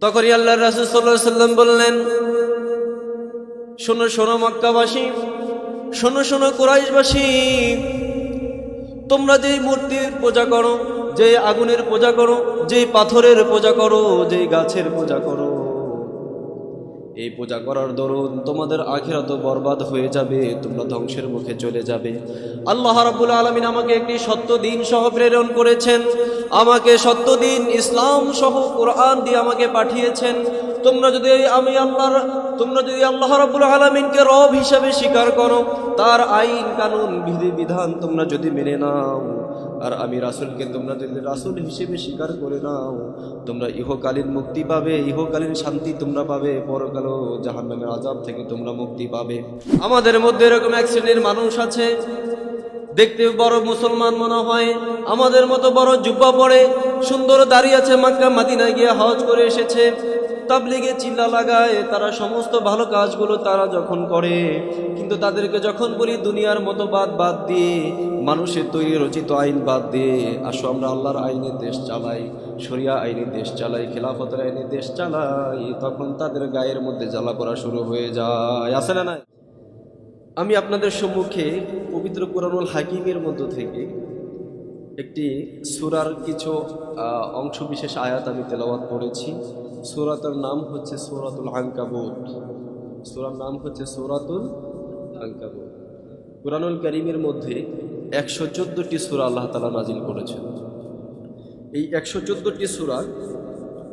তখনই আল্লাহর রাসূল সাল্লাল্লাহু আলাইহি সাল্লাম বললেন, শোনো শোনো মক্কাবাসী, শোনো শোনো কুরাইশবাসী, তোমরা যেই মূর্তির পূজা করো, যেই আগুনের পূজা করো, যেই পাথরের পূজা করো, যেই গাছের পূজা করো, এই পূজা করার দরুন তোমাদের আখিরাত বরবাদ হয়ে যাবে, তোমরা ধ্বংসের মুখে চলে যাবে। আল্লাহ রাব্বুল আলামিন আমাকে একটি সত্য দিন সহ প্রেরণ করেছেন, আমাকে সত্য দিন ইসলাম সহ কোরআন দিয়ে আমাকে পাঠিয়েছেন। তোমরা যদি আল্লাহ রাব্বুল আলামিনকে রব হিসেবে স্বীকার করো, তার আইন কানুন বিধি বিধান তোমরা যদি মেনে নাও, আর আমি রাসূলকে তোমরা যদি রাসূল হিসেবে স্বীকার করে নাও, তোমরা ইহকালীন মুক্তি পাবে, ইহকালীন শান্তি তোমরা পাবে, পরকালও জাহান্নামের আযাব থেকে তোমরা মুক্তি পাবে। আমাদের মধ্যে এরকম এক শ্রেণীর মানুষ আছে, দেখতে বড় মুসলমান মনে হয়, আমাদের মতো বড় জুব্বা পরে, সুন্দর দাঁড়িয়ে আছে, মক্কা মদিনায় গিয়ে হজ করে এসেছে, তাবলীগে চিল্লা লাগায়, তারা সমস্ত ভালো কাজগুলো তারা যখন করে, কিন্তু তাদেরকে যখন বলি দুনিয়ার মতবাদ বাদ দিয়ে, মানুষের তৈরি রচিত আইন বাদ দিয়ে আসো আমরা আল্লাহর আইনে দেশ চালাই, শরিয়া আইনে দেশ চালাই, খেলাফতের আইনে দেশ চালাই, তখন তাদের গায়ের মধ্যে জ্বালা পড়া শুরু হয়ে যায়। আছে না? আমি আপনাদের সম্মুখে পবিত্র কুরআনুল হাকিমের মধ্য থেকে একটি সূরার কিছু অংশ বিশেষ আয়াত আমি তেলাওয়াত করেছি। সূরাটার নাম হচ্ছে সূরাতুল আনকাবুত। সূরার নাম হচ্ছে সূরাতুল আনকাবুত। কুরআনুল কারীমের মধ্যে 114টি সূরা আল্লাহ তাআলা নাজিল করেছেন। এই 114টি সূরা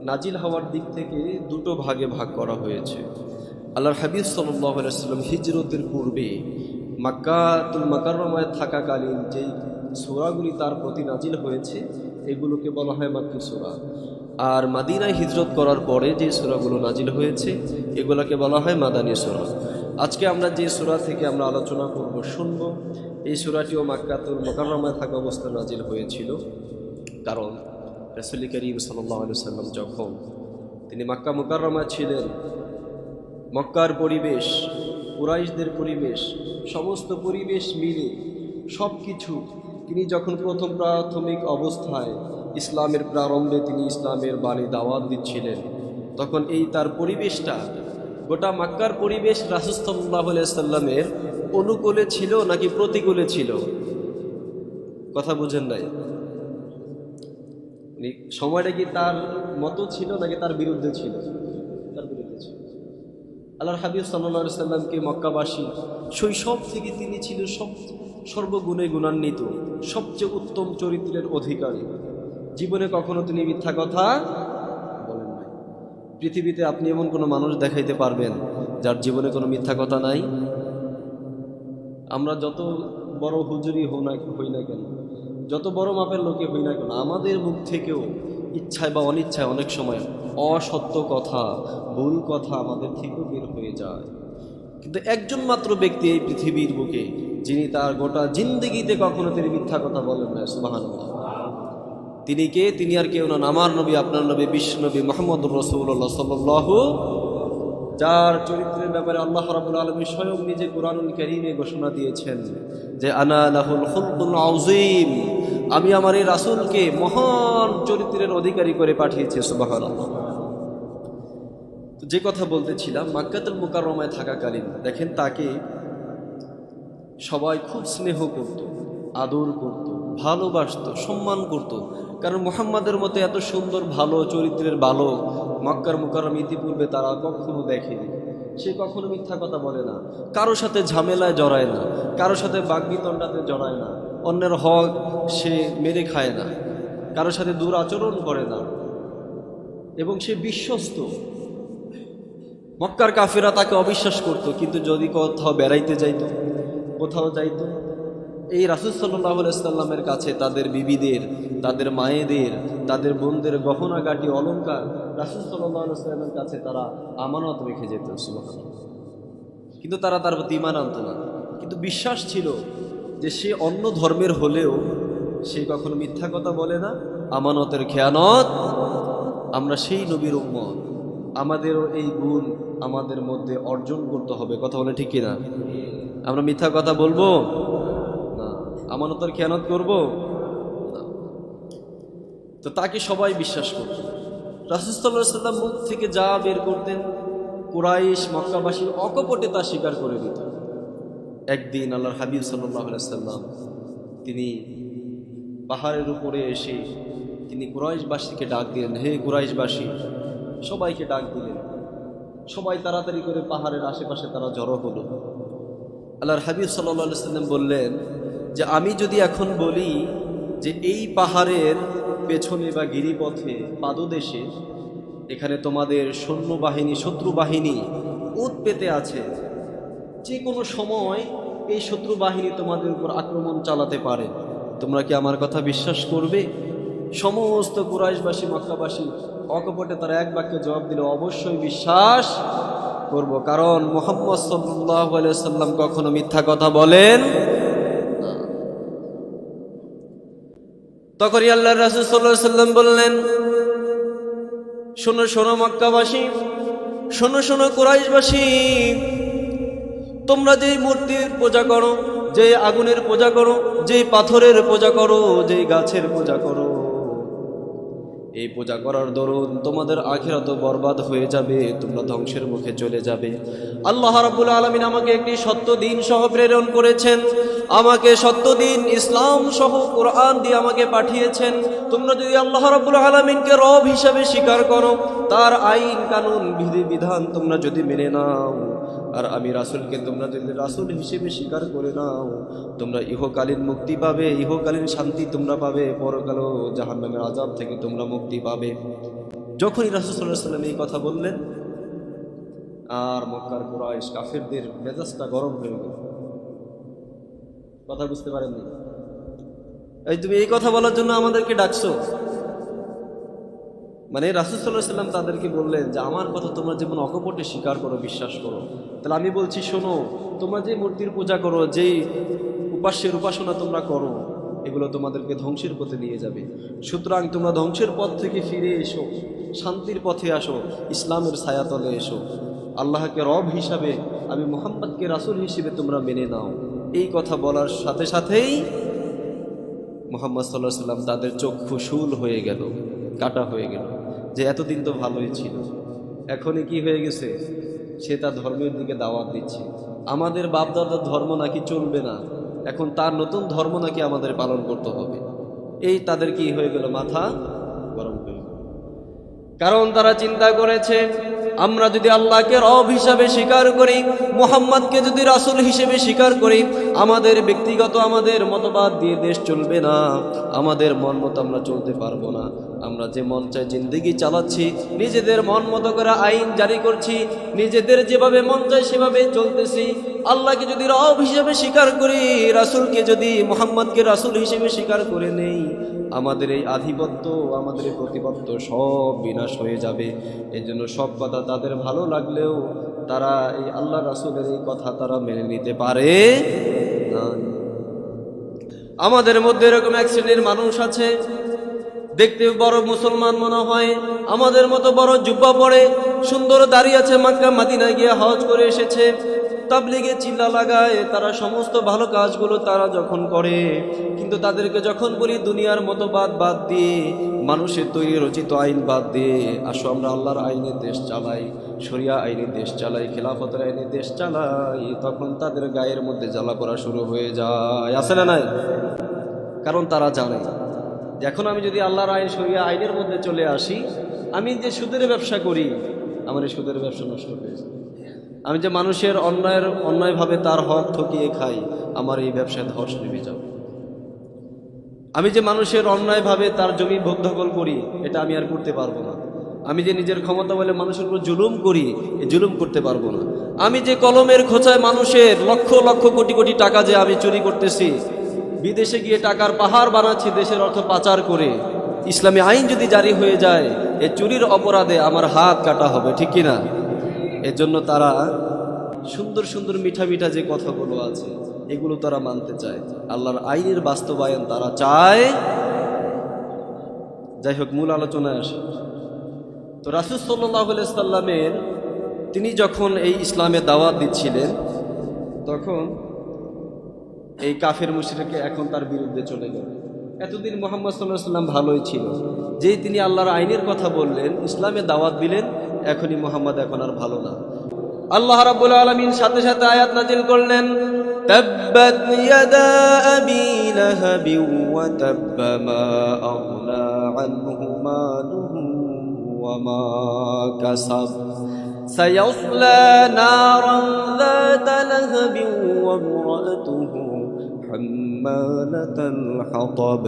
নাজিল হওয়ার দিক থেকে দুটো ভাগে ভাগ করা হয়েছে। আল্লাহর হাবিব সাল্লাল্লাহু আলাইহি ওয়াসাল্লাম হিজরতের পূর্বে মক্কাতুল মুকাররমায় থাকাকালীন যেই সূরাগুলি তার প্রতি নাজিল হয়েছে, এগুলোকে বলা হয় মাক্কি সূরা। আর মদিনায় হিজরত করার পরে যে সূরাগুলো নাজিল হয়েছে, এগুলোকে বলা হয় মাদানী সূরা। আজকে আমরা যে সূরা থেকে আমরা আলোচনা করব, শুনব, এই সূরাটিও মক্কাতুল মুকাররমায় থাকা অবস্থায় নাজিল হয়েছিল। কারণ রাসূল করিম সাল্লাল্লাহু আলাইহি ওয়াসাল্লাম যখন তিনি মক্কা মুকাররমায় ছিলেন, মক্কার পরিবেশ, কুরাইশদের পরিবেশ, সমস্ত পরিবেশ মিলে সব কিছু তিনি যখন প্রাথমিক অবস্থায় ইসলামের প্রারম্ভে তিনি ইসলামের বাণী দাওয়াত দিচ্ছিলেন, তখন এই তার পরিবেশটা, গোটা মক্কার পরিবেশ রাসূল সাল্লাল্লাহু আলাইহি ওয়াসাল্লামের অনুকূলে ছিল নাকি প্রতিকূলে ছিল? কথা বুঝেন নাই? সময়টা কি তার মতো ছিল নাকি তার বিরুদ্ধে ছিল? তার বিরুদ্ধে ছিল। আল্লাহর হাবিব সাল্লাল্লাহু আলাইহি ওয়াসাল্লামকে মক্কাবাসী শৈশব থেকে তিনি ছিল সর্বগুণে গুণান্বিত, সবচেয়ে উত্তম চরিত্রের অধিকারী। জীবনে কখনো তিনি মিথ্যা কথা বলেন নাই। পৃথিবীতে আপনি এমন কোনো মানুষ দেখাইতে পারবেন যার জীবনে কোনো মিথ্যা কথা নাই? আমরা যত বড় হুজুরি হই না কেন, যত বড় মাপের লোকে হই না কেন, আমাদের মুখ থেকেও ইচ্ছায় বা অনিচ্ছায় অনেক সময় অসত্য কথা, ভুল কথা আমাদের থেকেও বের হয়ে যায়। কিন্তু একজন মাত্র ব্যক্তি এই পৃথিবীর বুকে, যিনি তার গোটা জিন্দেগিতে কখনো তিনি মিথ্যা কথা বলেন না। সুবহানাল্লাহ। তিনি কে? তিনি আর কেউ না, আমার নবী, আপনার নবী, বিশ্ব নবী মুহাম্মদুর রাসূলুল্লাহ সাল্লাল্লাহু, যার চরিত্রের ব্যাপারে আল্লাহ রাব্বুল আলামিন স্বয়ং নিজে কুরআনুল কারীমে ঘোষণা দিয়েছেন যে আনা লাহুল খুলকুল আযীম, আমি আমার এই রাসূলকে মহান চরিত্রের অধিকারী করে পাঠিয়েছি। সুবহানাল্লাহ। তো যে কথা বলতেছিলাম, মক্কাতুল মুকাররমায় থাকাকালীন দেখেন তাকে সবাই খুব স্নেহ করত, আদর করত, ভালোবাসত, সম্মান করত। কারণ মুহাম্মাদের মতো এত সুন্দর ভালো চরিত্রের বালক মক্কার মুকাররম ইতিপূর্বে তারা কখনো দেখেনি। সে কখনো মিথ্যা কথা বলে না, কারোর সাথে ঝামেলায় জড়ায় না, কারোর সাথে বাগবিতণ্ডাতে জড়ায় না, অন্যের হক সে মেরে খায় না, কারোর সাথে দুরাচরণ করে না, এবং সে বিশ্বস্ত। মক্কার কাফেরা তাকে অবিশ্বাস করত, কিন্তু যদি কোথাও বেড়াইতে যাইত, কোথাও যাইত, এই রাসূল সাল্লাল্লাহু আলাইহি ওয়াসাল্লামের কাছে তাদের বিবিদের, তাদের মায়েদের, তাদের বোনদের গহনাগাটি অলংকার রাসূল সাল্লাল্লাহু আলাইহি ওয়াসাল্লামের কাছে তারা আমানত রেখে যেত। সুবহানাল্লাহ। কিন্তু তারা তার প্রতি ঈমান আনত না, কিন্তু বিশ্বাস ছিল যে সে অন্য ধর্মের হলেও সে কখনো মিথ্যা কথা বলে না, আমানতের খেয়ানত। আমরা সেই নবীর উম্মত, আমাদেরও এই গুণ আমাদের মধ্যে অর্জন করতে হবে। কথা বলে ঠিক কিনা? আমরা মিথ্যা কথা বলবো না, আমানতের খেয়ানত করব না। তো তাকে সবাই বিশ্বাস করত, রাসূল সাল্লাল্লাহু আলাইহি ওয়াসাল্লাম মুখ থেকে যা বের করতেন কুরাইশ মক্কাবাসীর অকপটে তা স্বীকার করে দিত। একদিন আল্লাহর হাবিব সাল্লাল্লাহু আলাইহি ওয়াসাল্লাম তিনি পাহাড়ের উপরে এসে তিনি কুরাইশবাসীকে ডাক দিলেন, হে কুরাইশবাসী, সবাইকে ডাক দিলেন। সবাই তাড়াতাড়ি করে পাহাড়ের আশেপাশে তারা জড়ো হলো। আল্লাহর হাবিব সাল্লাল্লাহু আলাইহি ওয়াসাল্লাম বললেন যে আমি যদি এখন বলি যে এই পাহাড়ের পেছনে বা গিরিপথে পাদদেশে এখানে তোমাদের সৈন্যবাহিনী শত্রু বাহিনী উৎ পেতে আছে, যে কোনো সময় এই শত্রু বাহিনী তোমাদের উপর আক্রমণ চালাতে পারে, তোমরা কি আমার কথা বিশ্বাস করবে? সমস্ত কুরাইশবাসী মক্কাবাসী অকপটে তারা এক বাক্যে জবাব দিল, অবশ্যই বিশ্বাস করব, কারণ মুহাম্মদ সাল্লাল্লাহু আলাইহি ওয়াসাল্লাম কখনো মিথ্যা কথা বলেন না। তখন আল্লাহর রাসূল সাল্লাল্লাহু আলাইহি ওয়াসাল্লাম বললেন, শোনো শোনো মক্কাবাসী, শোনো শোনো কুরাইশবাসী, তোমরা যেই মূর্তির পূজা করো, যেই আগুনের পূজা করো, যেই পাথরের পূজা করো, যেই গাছের পূজা করো, এই পূজা করার দরুন তোমাদের আখিরাত বরবাদ হয়ে যাবে, তোমরা ধ্বংসের মুখে চলে যাবে। আল্লাহ রাব্বুল আলামিন আমাকে একটি সত্য দিন সহ প্রেরণ করেছেন, আমাকে সত্য দিন ইসলাম সহ কোরআন দিয়ে আমাকে পাঠিয়েছেন। তোমরা যদি আল্লাহ রাব্বুল আলামিনকে রব হিসাবে স্বীকার করো, তার আইন কানুন বিধি বিধান তোমরা যদি মেনে নাও, আর আমি রাসূলকে তোমরা যদি রাসূল হিসেবে স্বীকার করে নাও, তোমরা ইহকালীন মুক্তি পাবে, ইহকালীন শান্তি তোমরা পাবে, পরকালও জাহান্নামের আযাব থেকে তোমরা মুক্তি পাবে। যখনই রাসূল সাল্লাল্লাহু আলাইহি ওয়াসাল্লাম এই কথা বললেন, আর মক্কার কুরাইশ কাফেরদের মেজাজটা গরম হয়ে গেল। কথা বুঝতে পারেননি? এই তুমি এই কথা বলার জন্য আমাদেরকে ডাকছো? মানে রাসূল সাল্লাল্লাহু আলাইহি ওয়াসাল্লাম তাদেরকে বললেন যে আমার কথা তোমরা যেমন অকপটে স্বীকার করো, বিশ্বাস করো, তাহলে আমি বলছি শোনো, তোমরা যে মূর্তির পূজা করো, যেই উপাস্যের উপাসনা তোমরা করো, এগুলো তোমাদেরকে ধ্বংসের পথে নিয়ে যাবে। সুতরাং তোমরা ধ্বংসের পথ থেকে ফিরে এসো, শান্তির পথে আসো, ইসলামের ছায়াতলে এসো, আল্লাহকে রব হিসাবে, আমি মুহাম্মদকে রাসূল হিসেবে তোমরা মেনে নাও। এই কথা বলার সাথে সাথেই মুহাম্মদ সাল্লাল্লাহু আলাইহি ওয়াসাল্লাম তাদের চক্ষু শূল হয়ে গেল, কাটা হয়ে গেল, যে এতদিন তো ভালোই ছিল, এখনই কি হয়ে গেছে, সে তার ধর্মের দিকে দাওয়াত দিচ্ছে। আমাদের বাপদাদার ধর্ম নাকি চলবে না, এখন তার নতুন ধর্ম নাকি আমাদের পালন করতে হবে। এই তাদের কি হয়ে গেল, মাথা গরম হয়ে গেল। কারণ তারা চিন্তা করেছে আমরা যদি আল্লাহকে রব হিসাবে স্বীকার করি, মুহাম্মদকে যদি রাসূল হিসেবে স্বীকার করি, আমাদের ব্যক্তিগত আমাদের মতবাদ দিয়ে দেশ চলবে না, আমাদের মন মতো আমরা চলতে পারবো না। আমরা যে মন চাই জিন্দেগি চালাচ্ছি, নিজেদের মন মতো করে আইন জারি করছি, নিজেদের যেভাবে মন চায় সেভাবে চলতেছি। আল্লাহকে যদি রব হিসেবে স্বীকার করি, রাসূলকে যদি মুহাম্মদকে রাসূল হিসেবে স্বীকার করে নেই, আমাদের এই আধিপত্য, আমাদের এই প্রতিপত্ত সব বিনাশ হয়ে যাবে। এই জন্য সব কথা তাদের ভালো লাগলেও তারা এই আল্লাহ রাসূলের এই কথা তারা মেনে নিতে পারে না। আমাদের মধ্যে এরকম এক শ্রেণীর মানুষ আছে, দেখতে বড় মুসলমান মনে হয়, আমাদের মতো বড় জুব্বা পরে, সুন্দর দাড়ি আছে, মক্কা মদিনায় গিয়ে হজ করে এসেছে, তাবলীগে চিল্লা লাগায়, তারা সমস্ত ভালো কাজগুলো তারা যখন করে, কিন্তু তাদেরকে যখন বলি দুনিয়ার মতবাদ বাদ দিয়ে, মানুষের তৈরি রচিত আইন বাদ দিয়ে আসো আমরা আল্লাহর আইনের দেশ চালাই, শরিয়া আইনের দেশ চালাই, খেলাফতের আইনের দেশ চালাই, তখন তাদের গায়ের মধ্যে জ্বালা করা শুরু হয়ে যায়। আছে না নাই? কারণ তারা জানে যে এখন আমি যদি আল্লাহর আইন শরিয়া আইনের মধ্যে চলে আসি, আমি যে সুদের ব্যবসা করি, আমার এই সুদের ব্যবসা নষ্ট হয়ে যায়। আমি যে মানুষের অন্যায়ভাবে তার হক ঠকিয়ে খাই, আমার এই ব্যবসায় ধস নেমে যাবে। আমি যে মানুষের অন্যায়ভাবে তার জমি ভোগ দখল করি, এটা আমি আর করতে পারবো না। আমি যে নিজের ক্ষমতা বলে মানুষের উপর জুলুম করি, এই জুলুম করতে পারবো না। আমি যে কলমের খোঁচায় মানুষের লক্ষ লক্ষ কোটি কোটি টাকা যে আমি চুরি করতেছি, বিদেশে গিয়ে টাকার পাহাড় বানাচ্ছি দেশের অর্থ পাচার করে, ইসলামী আইন যদি জারি হয়ে যায়, এই চুরির অপরাধে আমার হাত কাটা হবে, ঠিক কিনা? এর জন্য তারা সুন্দর সুন্দর মিঠা মিঠা যে কথাগুলো আছে, এগুলো তারা মানতে চায়, আল্লাহর আইনের বাস্তবায়ন তারা চায়। যাই হোক, মূল আলোচনায় আসে। তো রাসূল সাল্লাল্লাহু আলাইহি ওয়াসাল্লামের তিনি যখন এই ইসলামের দাওয়াত দিচ্ছিলেন, তখন এই কাফের মুশরিক এখন তার বিরুদ্ধে চলে গেল। এতদিন মুহাম্মদ সাল্লাল্লাহু আলাইহি ওয়াসাল্লাম ভালোই ছিল, যেই তিনি আল্লাহর আইনের কথা বললেন, ইসলামে দাওয়াত দিলেন, এখনই মুহাম্মদ এখন আর ভালো না। আল্লাহ রাব্বুল আলামিন সাথে সাথে আয়াত নাজিল করলেন, তাব্বাত ইয়াদা আবি লাহাবি ওয়া তাব্বা মা আগনা আনহু মালুহু ওয়া মা কাসাব সায়াসলা নারান যাতা লাহাবি ওয়া ইমরাতুহু হাম্মালাতাল হাতাব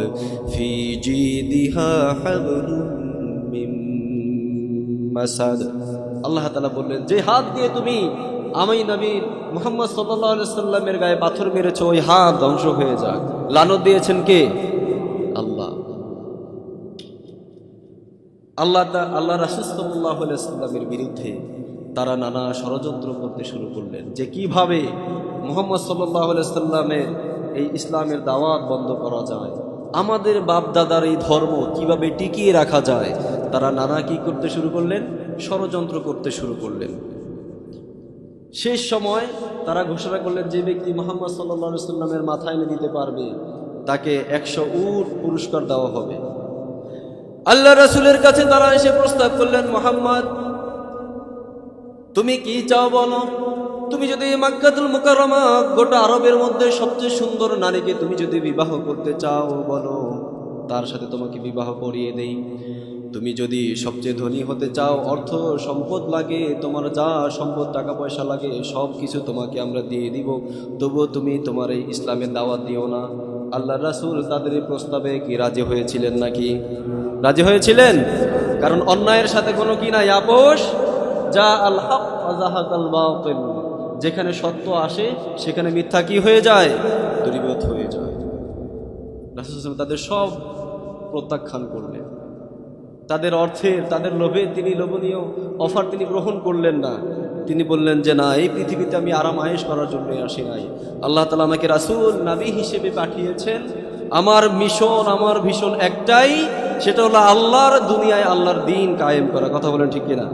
ফি জিদিহা হাবলুম মিন মাসাদ। আল্লাহ তাআলা বললেন, যে হাত দিয়ে তুমি আমি নবী মুহাম্মদ সাল্লাল্লাহু আলাইহি সাল্লামের গায়ে পাথর মেরেছো, ওই হাত ধ্বংস হয়ে যাক। লানত দিয়েছেন কে? আল্লাহ। আল্লাহ রাসূল সাল্লাল্লাহু আলাইহি সাল্লামের বিরুদ্ধে তারা নানা ষড়যন্ত্র করতে শুরু করলেন, যে কিভাবে মুহাম্মদ সাল্লাল্লাহু আলাইহি সাল্লামের এই ইসলামের দাওয়াত বন্ধ করা যায়, আমাদের বাপ দাদার এই ধর্ম কিভাবে টিকিয়ে রাখা যায়। তারা নানা কি করতে শুরু করলেন? ষড়যন্ত্র করতে শুরু করলেন। শেষ সময় তারা ঘোষণা করলেন, যে ব্যক্তি মুহাম্মদ সাল্লাল্লাহু আলাইহি সাল্লামের মাথা এনে দিতে পারবে তাকে 100 উট পুরস্কার দেওয়া হবে। আল্লাহ রাসূলের কাছে তারা এসে প্রস্তাব করলেন, মুহাম্মদ তুমি কি চাও বলো? তুমি যদি মক্কাতুল মুকাররমা, গোটা আরবের মধ্যে সবচেয়ে সুন্দর নারীকে তুমি যদি বিবাহ করতে চাও বলো, তার সাথে তোমাকে বিবাহ করিয়ে দেই। তুমি যদি সবচেয়ে ধনী হতে চাও, অর্থ সম্পদ লাগে, তোমার যা সম্পদ টাকা পয়সা লাগে সব কিছু তোমাকে আমরা দিয়ে দিব, তবুও তুমি তোমার এই ইসলামের দাওয়াত দিও না। আল্লাহ রাসূল তাদের এই প্রস্তাবে কি রাজি হয়েছিলেন নাকি? রাজি হয়েছিলেন, কারণ অন্যায়ের সাথে কোনো কি নাই, আপোষ। যা আল হক ওয়া যাহাকাল বাতিল, যেখানে সত্য আসে সেখানে মিথ্যা কি হয়ে যায়? দূরীভূত হয়ে যায়। রাসূল সাল্লাল্লাহু আলাইহি ওয়াসাল্লাম তাদের সব প্রত্যাখ্যান করলেন। তাদের অর্থের, তাদের লোভে তিনি লোভনীয় অফার তিনি গ্রহণ করলেন না। তিনি বললেন যে না, এই পৃথিবীতে আমি আরাম আয়েশ করার জন্য আসি নাই। আল্লাহ তাআলা আমাকে রাসূল নবী হিসেবে পাঠিয়েছেন। আমার মিশন, আমার ভীষণ একটাই, সেটা হলো আল্লাহর দুনিয়ায় আল্লাহর দ্বীন কায়েম করা। কথা বলেন ঠিক কিনা?